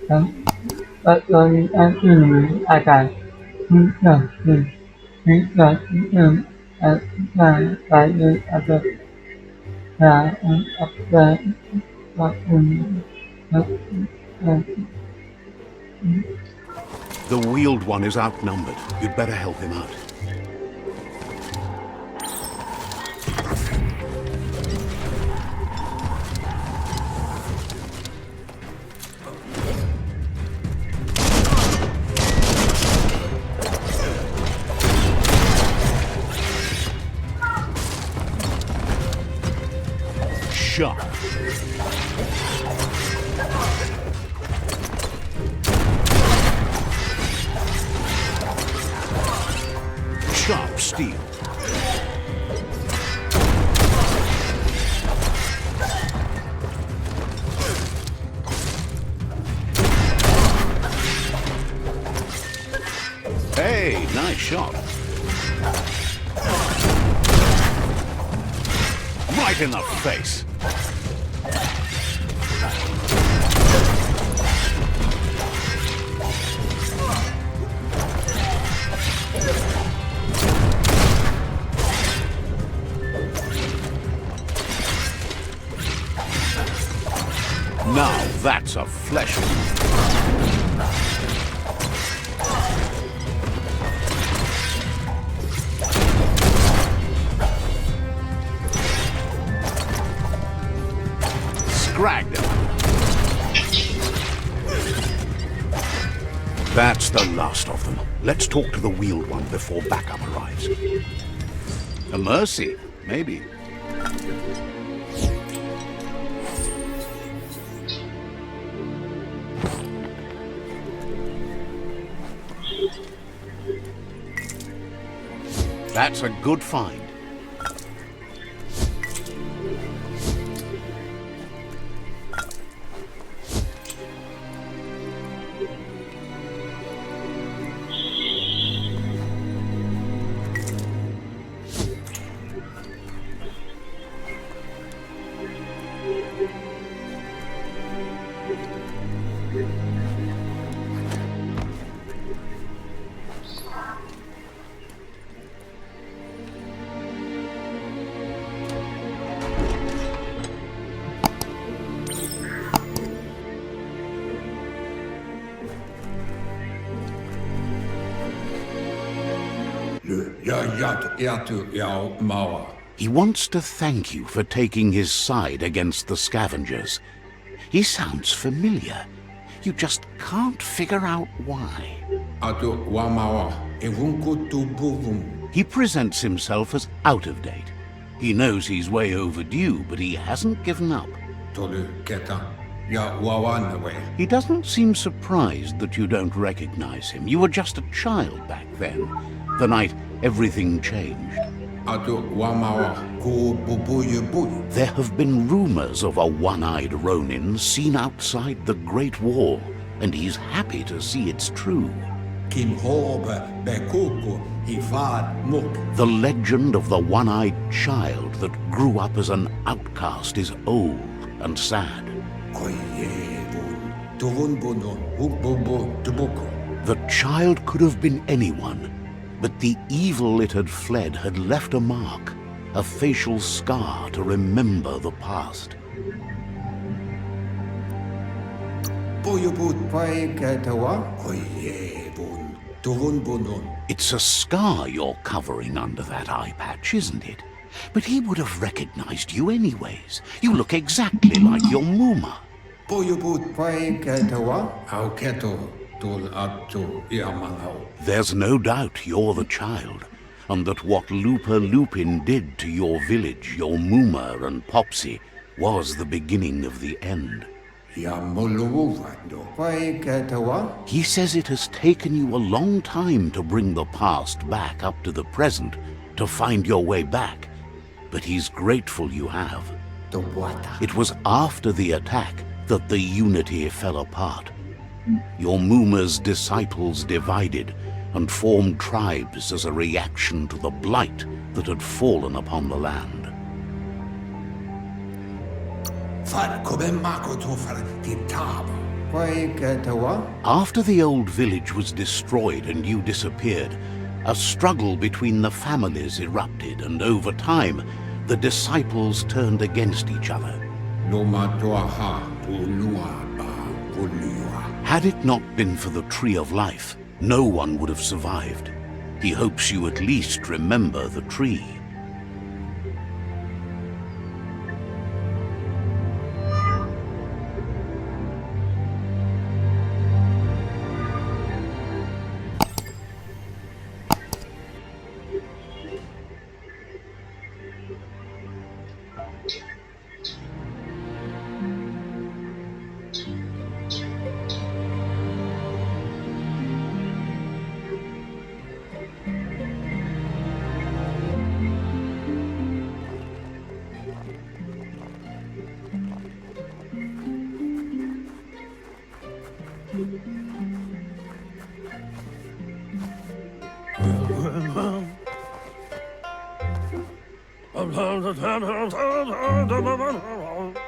but only an enemy attack. Nothing. Nothing at night by the other side of the button. The wheeled one is outnumbered. You'd better help him out. Sharp. Sharp steel. Hey, nice shot. Right in the face. Now that's a flesh wound. Scragged him. That's the last of them. Let's talk to the wheeled one before backup arrives. A mercy, maybe. That's a good find. He wants to thank you for taking his side against the scavengers. He sounds familiar. You just can't figure out why. He presents himself as out of date. He knows he's way overdue, but he hasn't given up. He doesn't seem surprised that you don't recognize him. You were just a child back then, the night everything changed. There have been rumors of a one-eyed Ronin seen outside the Great Wall, and he's happy to see it's true. The legend of the one-eyed child that grew up as an outcast is old and sad. The child could have been anyone, but the evil it had fled had left a mark, a facial scar to remember the past. It's a scar you're covering under that eye patch, isn't it? But he would have recognized you anyways. You look exactly like your Muma. There's no doubt you're the child, and that what Lupa Lupin did to your village, your Muma and Popsy, was the beginning of the end. He says it has taken you a long time to bring the past back up to the present, to find your way back, but he's grateful you have. It was after the attack that the unity fell apart. Your Muma's disciples divided and formed tribes as a reaction to the blight that had fallen upon the land. After the old village was destroyed and you disappeared, a struggle between the families erupted, and over time, the disciples turned against each other. Had it not been for the Tree of Life, no one would have survived. He hopes you at least remember the tree.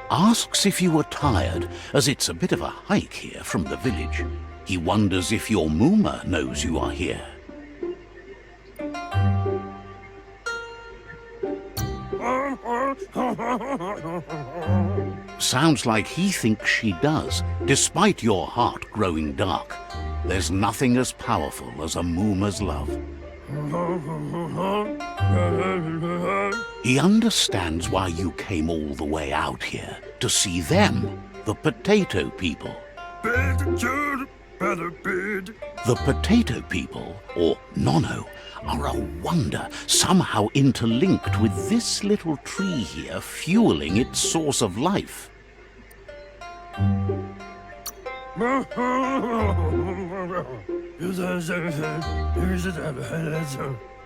Asks if you were tired, as it's a bit of a hike here from the village. He wonders if your Mooma knows you are here. Sounds like he thinks she does, despite your heart growing dark. There's nothing as powerful as a Mooma's love. He understands why you came all the way out here, to see them, the potato people. The potato people, or Nono, are a wonder, somehow interlinked with this little tree here, fueling its source of life.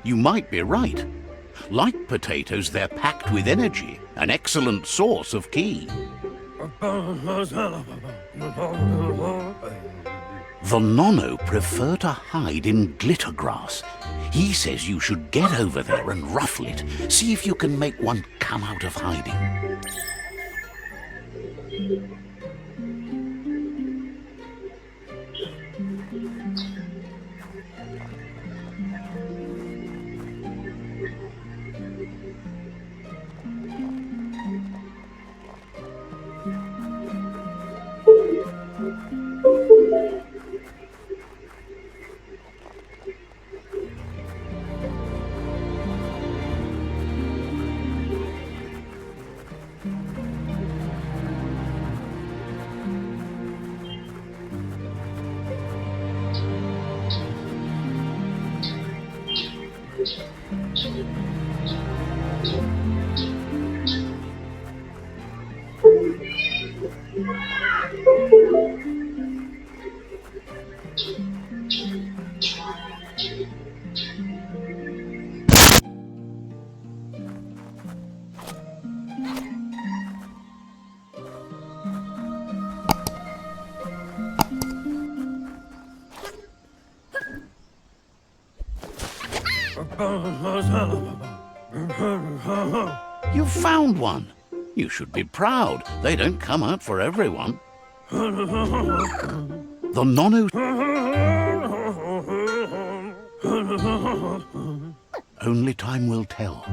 You might be right. Like potatoes, they're packed with energy, an excellent source of ki. The Nono prefer to hide in glitter grass. He says you should get over there and ruffle it. See if you can make one come out of hiding. You found one. You should be proud. They don't come out for everyone. The Nono... Only time will tell.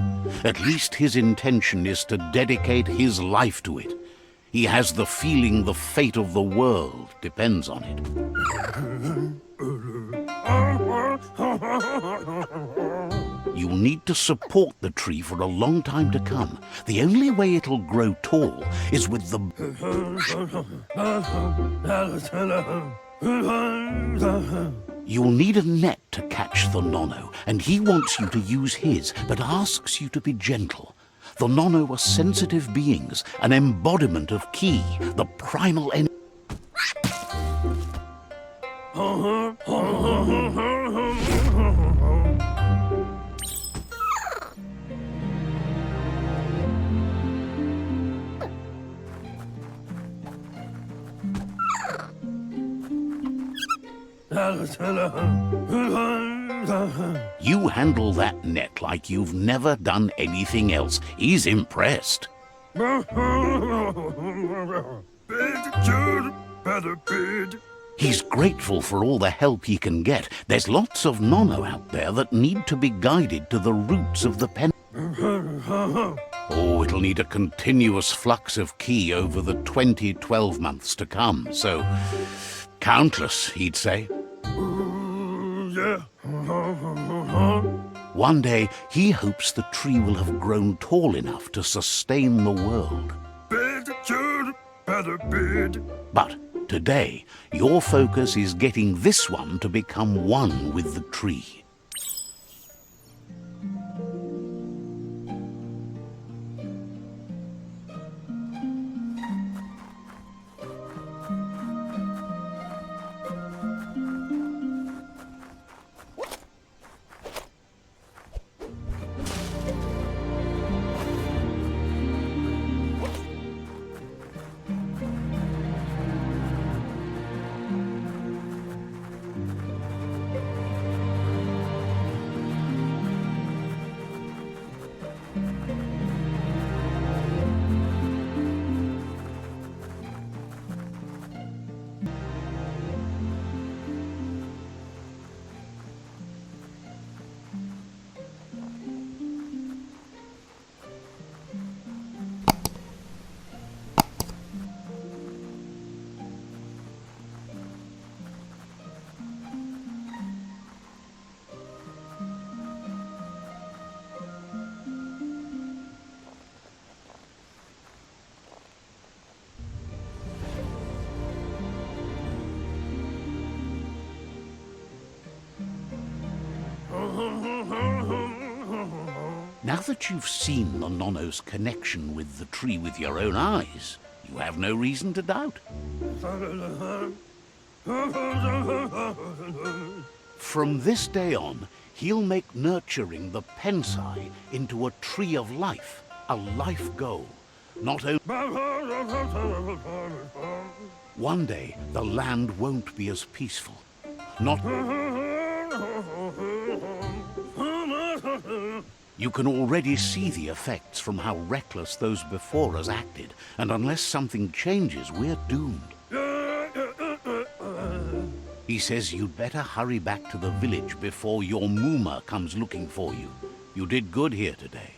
At least his intention is to dedicate his life to it. He has the feeling the fate of the world depends on it. You'll need to support the tree for a long time to come. The only way it'll grow tall is with the... You'll need a net to catch the Nono, and he wants you to use his, but asks you to be gentle. The Nono are sensitive beings, an embodiment of ki, the primal energy. You handle that net like you've never done anything else. He's impressed. He's grateful for all the help he can get. There's lots of nono out there that need to be guided to the roots of the pen. Oh, it'll need a continuous flux of ki over the 12 months to come, so countless, he'd say. One day, he hopes the tree will have grown tall enough to sustain the world. But today, your focus is getting this one to become one with the tree. Now that you've seen the nono's connection with the tree with your own eyes, you have no reason to doubt. From this day on, he'll make nurturing the pensai into a tree of life, a life goal. Not only... One day, the land won't be as peaceful. Not... You can already see the effects from how reckless those before us acted, and unless something changes, we're doomed. He says you'd better hurry back to the village before your Muma comes looking for you. You did good here today.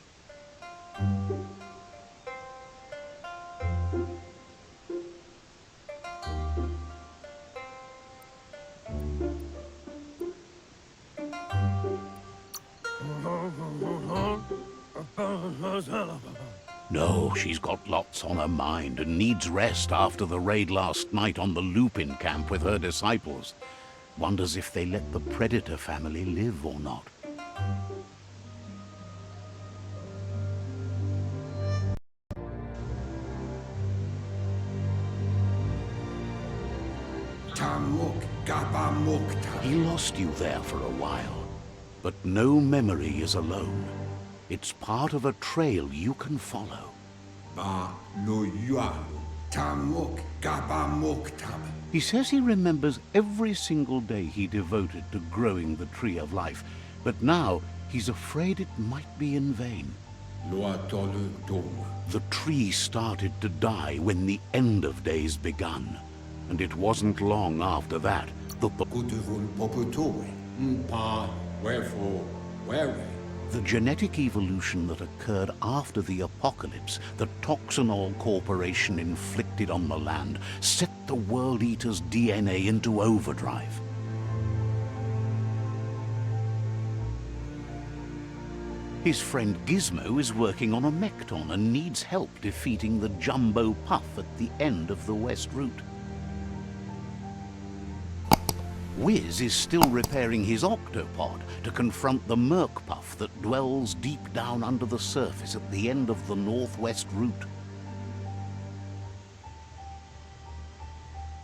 No, she's got lots on her mind and needs rest after the raid last night on the Lupin camp with her disciples. Wonders if they let the Predator family live or not. He lost you there for a while, but no memory is alone. It's part of a trail you can follow. He says he remembers every single day he devoted to growing the Tree of Life, but now he's afraid it might be in vain. The tree started to die when the end of days begun, and it wasn't long after that the genetic evolution that occurred after the apocalypse, the Toxinol Corporation inflicted on the land, set the World Eater's DNA into overdrive. His friend Gizmo is working on a Mekton and needs help defeating the Jumbo Puff at the end of the West Route. Wiz is still repairing his octopod to confront the Merc Puff that dwells deep down under the surface at the end of the Northwest Route.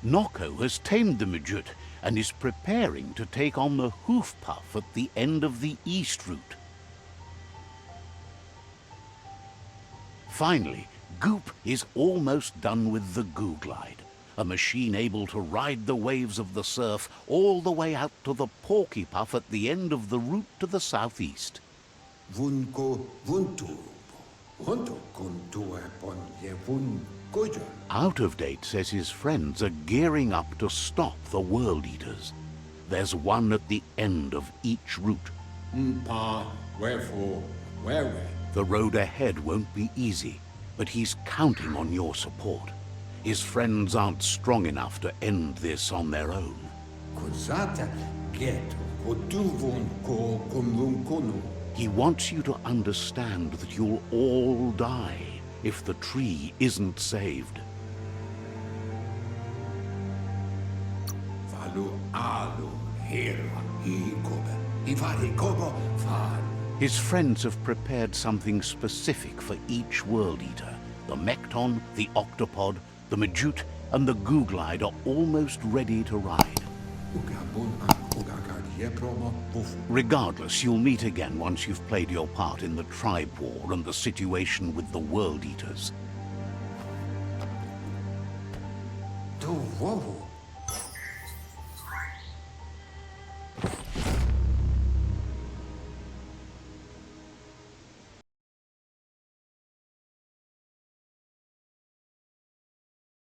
Noko has tamed the Midget and is preparing to take on the Hoof Puff at the end of the East Route. Finally, Goop is almost done with the Goo Glide, a machine able to ride the waves of the surf all the way out to the Porky Puff at the end of the route to the southeast. Out of Date says his friends are gearing up to stop the World Eaters. There's one at the end of each route. Wherefore, where? The road ahead won't be easy, but he's counting on your support. His friends aren't strong enough to end this on their own. He wants you to understand that you'll all die if the tree isn't saved. His friends have prepared something specific for each World Eater. The Mekton, the Octopod, the Majute, and the Googlide are almost ready to ride. Regardless, you'll meet again once you've played your part in the tribe war and the situation with the World Eaters.